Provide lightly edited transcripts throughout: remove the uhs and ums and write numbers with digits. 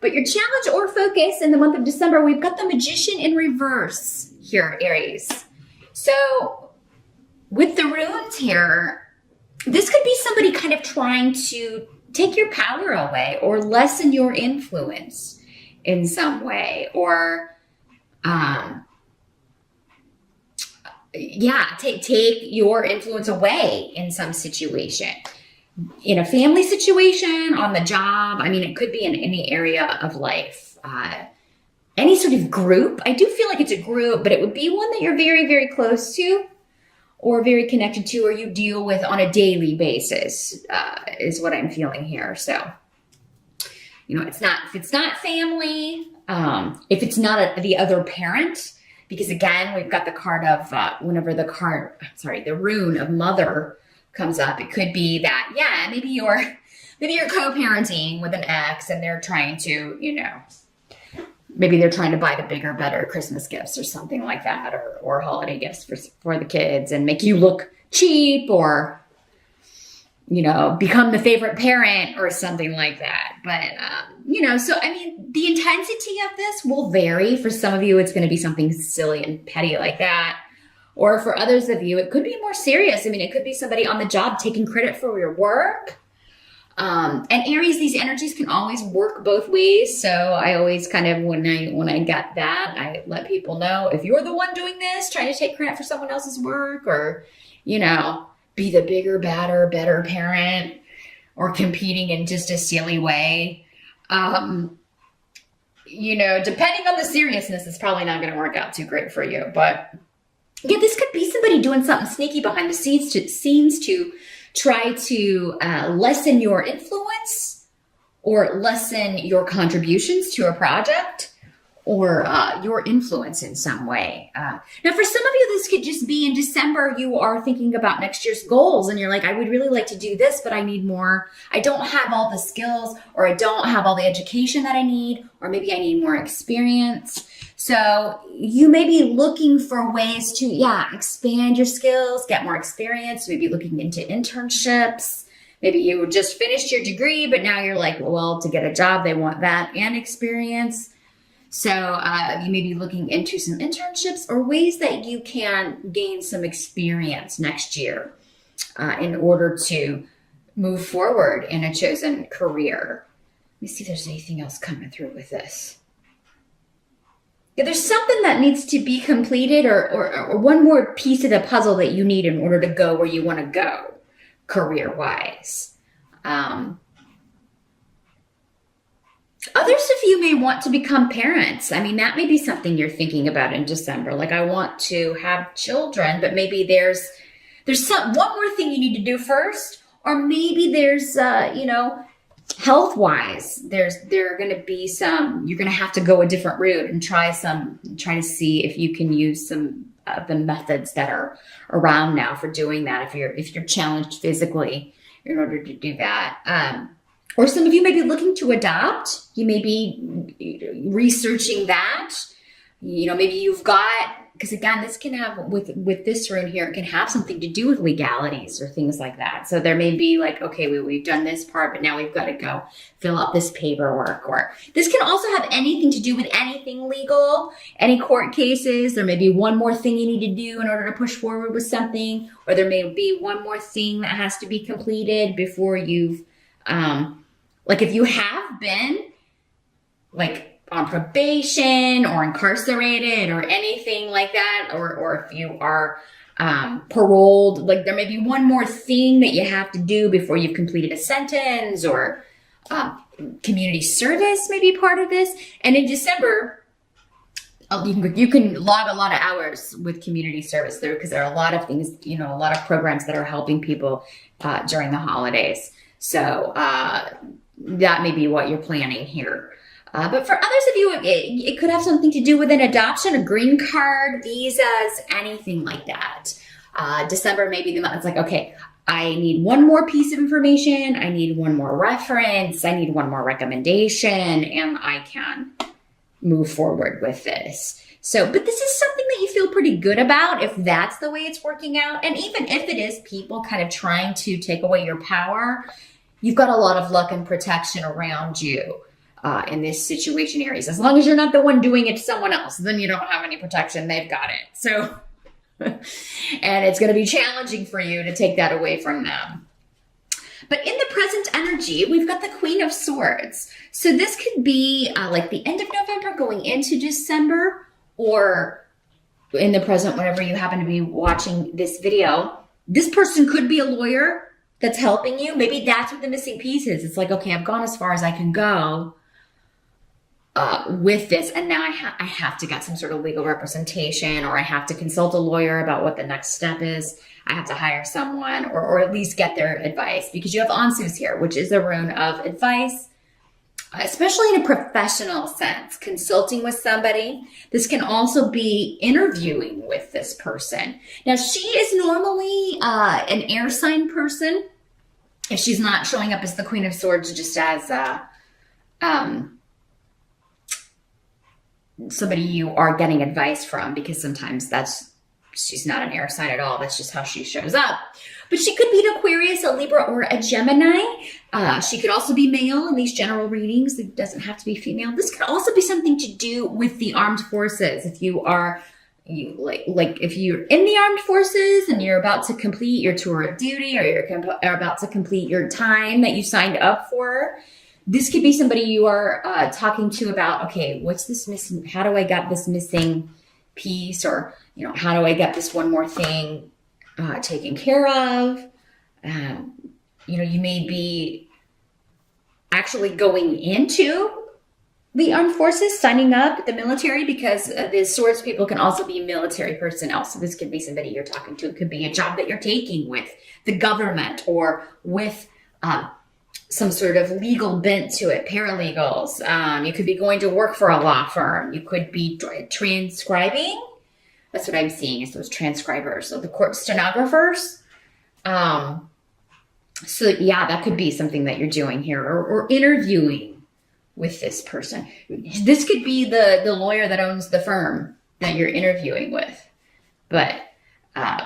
But your challenge or focus in the month of December, we've got the Magician in reverse here, Aries. So with the runes here, this could be somebody kind of trying to take your power away or lessen your influence in some way, or take your influence away in some situation. In a family situation, on the job, I mean, it could be in any area of life. Any sort of group. I do feel like it's a group, but it would be one that you're very, very close to or very connected to, or you deal with on a daily basis, is what I'm feeling here. So, if it's not family, if it's not the other parent, because again, we've got the card of, the rune of mother comes up. It could be that, maybe you're co-parenting with an ex and they're trying to, maybe they're trying to buy the bigger, better Christmas gifts or something like that, or holiday gifts for the kids and make you look cheap, or, become the favorite parent or something like that. But, so, I mean, the intensity of this will vary. For some of you, it's going to be something silly and petty like that. Or for others of you, it could be more serious. I mean, it could be somebody on the job taking credit for your work. And Aries, these energies can always work both ways. So I always kind of, when I get that, I let people know, if you're the one doing this, trying to take credit for someone else's work, or, be the bigger, badder, better parent, or competing in just a silly way. Depending on the seriousness, it's probably not going to work out too great for you. But yeah, this could be somebody doing something sneaky behind the scenes to try to lessen your influence or lessen your contributions to a project, or your influence in some way. Now, for some of you, this could just be in December, you are thinking about next year's goals and you're like, I would really like to do this, but I need more. I don't have all the skills, or I don't have all the education that I need, or maybe I need more experience. So you may be looking for ways to, expand your skills, get more experience, maybe looking into internships. Maybe you just finished your degree, but now you're like, well, to get a job, they want that and experience. So you may be looking into some internships or ways that you can gain some experience next year in order to move forward in a chosen career. Let me see if there's anything else coming through with this. Yeah, there's something that needs to be completed, or one more piece of the puzzle that you need in order to go where you want to go career-wise. Others of you may want to become parents. I mean, that may be something you're thinking about in December. Like, I want to have children, but maybe there's one more thing you need to do first, or maybe there's, health-wise, there are going to be you're going to have to go a different route and try to see if you can use some of the methods that are around now for doing that. If you're challenged physically in order to do that. Or some of you may be looking to adopt. You may be researching that. Maybe you've got, because again, this can have, with this rune here, it can have something to do with legalities or things like that. So there may be like, okay, we've done this part, but now we've got to go fill out this paperwork. Or this can also have anything to do with anything legal, any court cases. There may be one more thing you need to do in order to push forward with something, or there may be one more thing that has to be completed before you've, like if you have been like on probation or incarcerated or anything like that, or if you are paroled, like there may be one more thing that you have to do before you've completed a sentence, or community service may be part of this. And in December, you can log a lot of hours with community service there, because there are a lot of things, a lot of programs that are helping people during the holidays. So that may be what you're planning here. But for others of you, it could have something to do with an adoption, a green card, visas, anything like that. December may be the month. It's like, okay, I need one more piece of information. I need one more reference. I need one more recommendation, and I can move forward with this. So, but this is something that you feel pretty good about if that's the way it's working out. And even if it is people kind of trying to take away your power, you've got a lot of luck and protection around you. in this situation, Aries. As long as you're not the one doing it to someone else, then you don't have any protection. They've got it. So, and it's going to be challenging for you to take that away from them. But in the present energy, we've got the Queen of Swords. So this could be like the end of November going into December, or in the present, whenever you happen to be watching this video. This person could be a lawyer that's helping you. Maybe that's what the missing piece is. It's like, okay, I've gone as far as I can go with this, and now I have to get some sort of legal representation, or I have to consult a lawyer about what the next step is. I have to hire someone, or at least get their advice, because you have Ansus here, which is a rune of advice, especially in a professional sense, consulting with somebody. This can also be interviewing with this person. Now, she is normally an air sign person, if she's not showing up as the Queen of Swords, just as somebody you are getting advice from, because sometimes she's not an air sign at all. That's just how she shows up. But she could be an Aquarius, a Libra, or a Gemini. She could also be male in these general readings. It doesn't have to be female. This could also be something to do with the armed forces. If you are, if you're in the armed forces and you're about to complete your tour of duty, or you're about to complete your time that you signed up for, this could be somebody you are talking to about, okay, what's this missing? How do I get this missing piece? Or, how do I get this one more thing taken care of? You may be actually going into the armed forces, signing up the military, because the Swords people can also be military personnel. So this could be somebody you're talking to. It could be a job that you're taking with the government, or with some sort of legal bent to it, paralegals. You could be going to work for a law firm. You could be transcribing. That's what I'm seeing, is those transcribers, so the court stenographers. So yeah, that could be something that you're doing here, or interviewing with this person. This could be the lawyer that owns the firm that you're interviewing with. But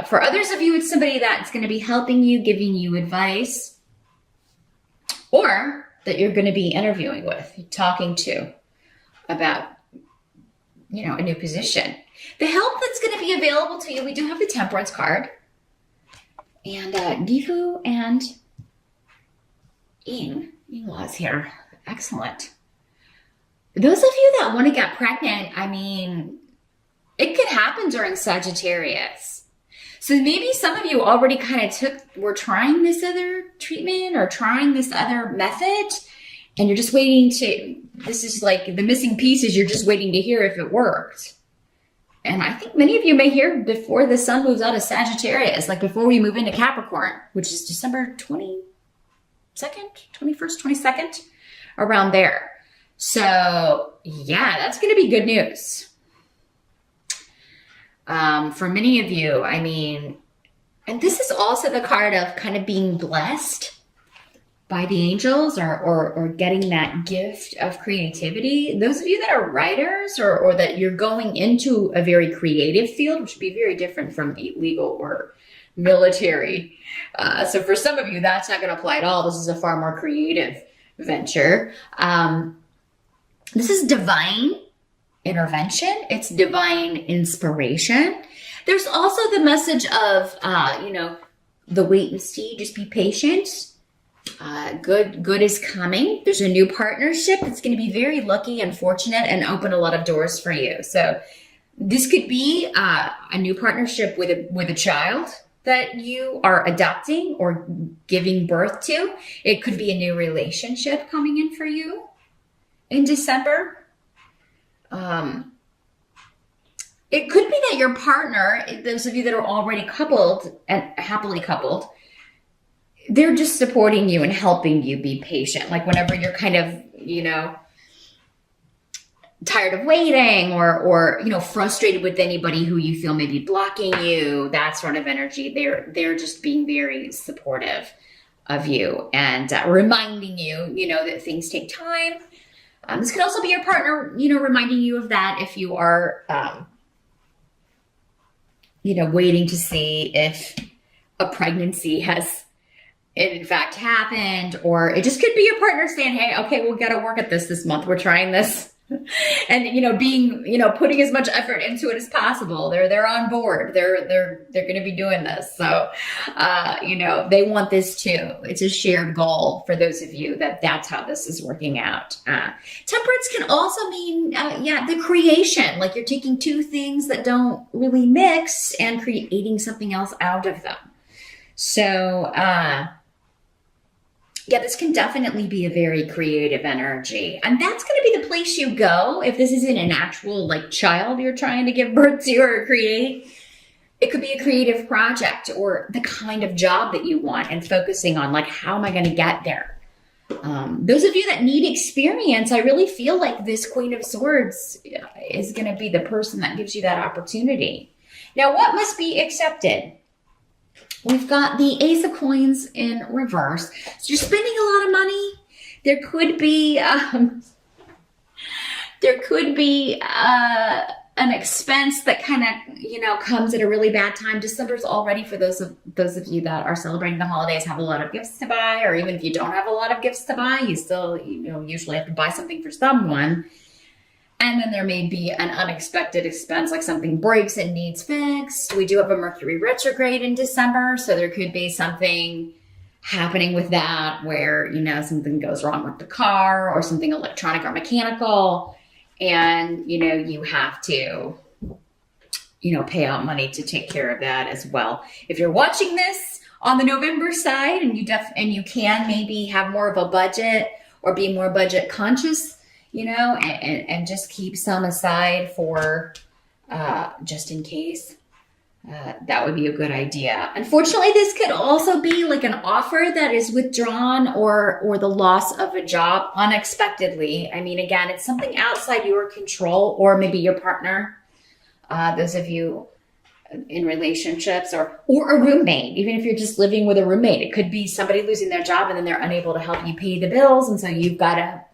for others of you, it's somebody that's going to be helping you, giving you advice, or that you're going to be interviewing with, talking to about, a new position. The help that's going to be available to you, we do have the Temperance card. And Gifu and Ying-Hua is here. Excellent. Those of you that want to get pregnant, it could happen during Sagittarius. So maybe some of you already kind of were trying this other treatment or trying this other method, and you're just waiting this is like the missing pieces, you're just waiting to hear if it worked. And I think many of you may hear before the sun moves out of Sagittarius, like before we move into Capricorn, which is December 22nd, 21st, 22nd, around there. So yeah, that's going to be good news. For many of you, and this is also the card of kind of being blessed by the angels, or getting that gift of creativity. Those of you that are writers, or that you're going into a very creative field, which would be very different from legal or military. So for some of you, that's not going to apply at all. This is a far more creative venture. This is divine intervention. It's divine inspiration. There's also the message of, the wait and see, just be patient. Good is coming. There's a new partnership that's going to be very lucky and fortunate and open a lot of doors for you. So this could be a new partnership with a child that you are adopting or giving birth to. It could be a new relationship coming in for you in December. It could be that your partner, those of you that are already coupled and happily coupled, they're just supporting you and helping you be patient. Like whenever you're kind of, tired of waiting, or frustrated with anybody who you feel may be blocking you, that sort of energy, they're just being very supportive of you and reminding you, that things take time. This could also be your partner, reminding you of that if you are, waiting to see if a pregnancy has it in fact happened, or it just could be your partner saying, hey, okay, we'll get to work at this month. We're trying this. And, being, putting as much effort into it as possible. They're on board. They're going to be doing this. So, they want this too. It's a shared goal for those of you that's how this is working out. Temperance can also mean, the creation, like you're taking two things that don't really mix and creating something else out of them. So, this can definitely be a very creative energy. And that's going to be the place you go if this isn't an actual child you're trying to give birth to or create. It could be a creative project or the kind of job that you want and focusing on how am I going to get there? Those of you that need experience, I really feel like this Queen of Swords is going to be the person that gives you that opportunity. Now, what must be accepted? We've got the Ace of Coins in reverse. So you're spending a lot of money. There could be an expense that kind of comes at a really bad time. December's already, for those of you that are celebrating the holidays, have a lot of gifts to buy, or even if you don't have a lot of gifts to buy, you still usually have to buy something for someone. And then there may be an unexpected expense, like something breaks and needs fixed. We do have a Mercury retrograde in December, so there could be something happening with that where, something goes wrong with the car or something electronic or mechanical, and, you have to, pay out money to take care of that as well. If you're watching this on the November side and you can maybe have more of a budget or be more budget conscious, and just keep some aside for just in case. That would be a good idea. Unfortunately, this could also be like an offer that is withdrawn or the loss of a job unexpectedly. I mean, again, it's something outside your control, or maybe your partner. Those of you in relationships or a roommate, even if you're just living with a roommate, it could be somebody losing their job and then they're unable to help you pay the bills. And so you've got to,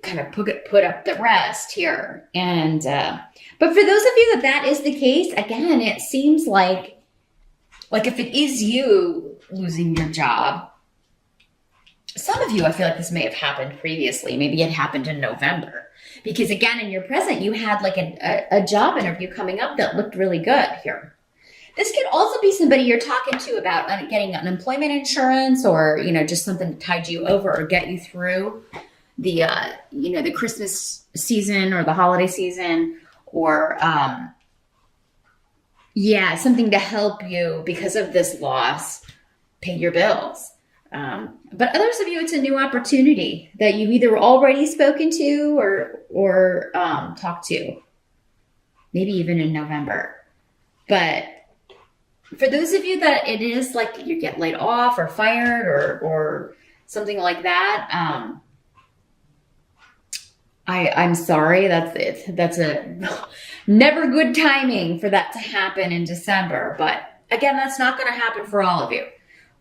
kind of put up the rest here. And, but for those of you that is the case, again, it seems like if it is you losing your job, some of you, I feel like this may have happened previously. Maybe it happened in November, because again, in your present, you had a job interview coming up that looked really good here. This could also be somebody you're talking to about getting unemployment insurance, or, just something to tide you over or get you through the, the Christmas season or the holiday season, or, something to help you because of this loss, pay your bills. But others of you, it's a new opportunity that you've either already spoken to or talked to, maybe even in November. But for those of you that it is like you get laid off or fired or something like that, I'm sorry. That's a never good timing for that to happen in December. But again, that's not going to happen for all of you.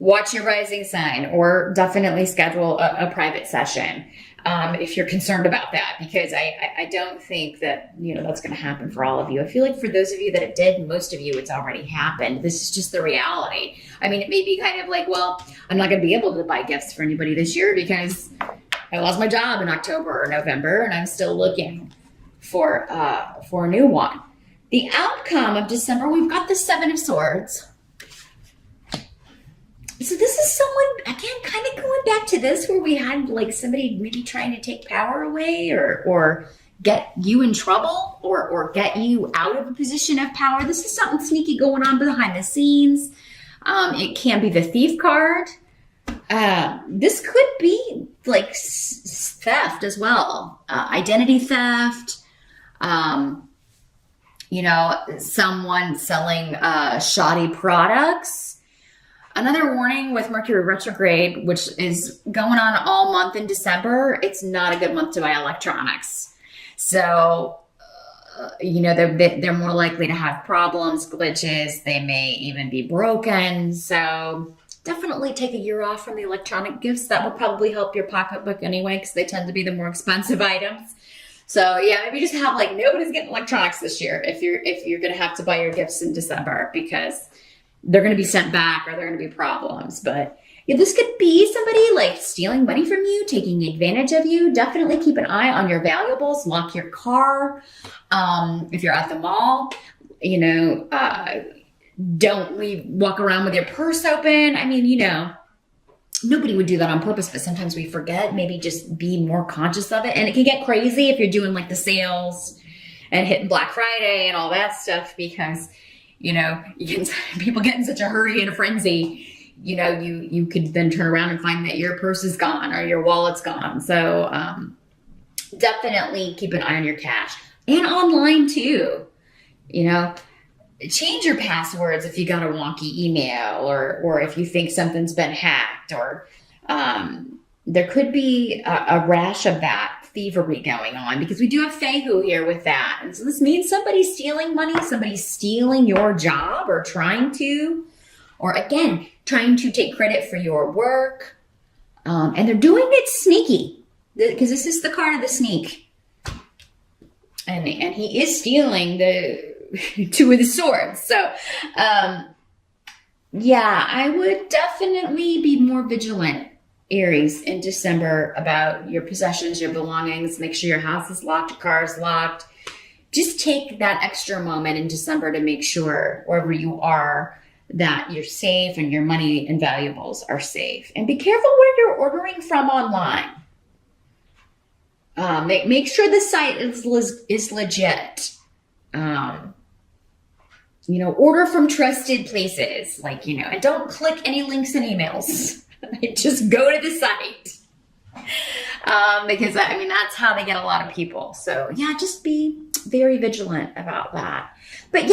Watch your rising sign, or definitely schedule a private session if you're concerned about that, because I don't think that, that's going to happen for all of you. I feel like for those of you that it did, most of you, it's already happened. This is just the reality. I mean, it may be kind of like, well, I'm not going to be able to buy gifts for anybody this year because I lost my job in October or November, and I'm still looking for a new one. The outcome of December, we've got the Seven of Swords. So this is someone, again, kind of going back to this where we had somebody maybe trying to take power away or get you in trouble or get you out of a position of power. This is something sneaky going on behind the scenes. It can be the Thief card. This could be theft as well. Identity theft. Someone selling shoddy products. Another warning with Mercury retrograde, which is going on all month in December, it's not a good month to buy electronics. So, they're more likely to have problems, glitches. They may even be broken. So definitely take a year off from the electronic gifts. That will probably help your pocketbook anyway, because they tend to be the more expensive items. So maybe just have nobody's getting electronics this year if you're going to have to buy your gifts in December, because they're going to be sent back or they're going to be problems. But if this could be somebody like stealing money from you, taking advantage of you, definitely keep an eye on your valuables. Lock your car. If you're at the mall, don't walk around with your purse open. I mean, nobody would do that on purpose, but sometimes we forget. Maybe just be more conscious of it. And it can get crazy if you're doing like the sales and hitting Black Friday and all that stuff, because, people get in such a hurry and a frenzy. You could then turn around and find that your purse is gone or your wallet's gone. So definitely keep an eye on your cash, and online too. Change your passwords if you got a wonky email or if you think something's been hacked, or there could be a rash of that thievery going on, because we do have Feihu here with that. And so this means somebody's stealing money, somebody's stealing your job or trying to, or again, trying to take credit for your work. And they're doing it sneaky, because this is the card of the sneak. And he is stealing the two of the swords. So, I would definitely be more vigilant, Aries, in December about your possessions, your belongings. Make sure your house is locked, your car is locked. Just take that extra moment in December to make sure wherever you are that you're safe and your money and valuables are safe. And be careful where you're ordering from online. Make sure the site is legit. Order from trusted places, and don't click any links and emails. Just go to the site. Because that's how they get a lot of people. So just be very vigilant about that. But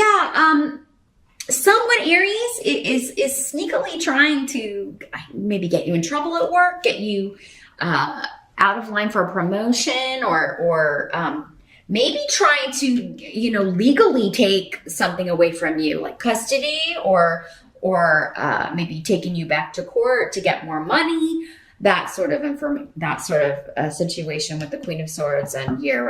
someone, Aries, is sneakily trying to maybe get you in trouble at work, get you out of line for a promotion, or maybe trying to, legally take something away from you, like custody, or maybe taking you back to court to get more money. That sort of situation with the Queen of Swords and your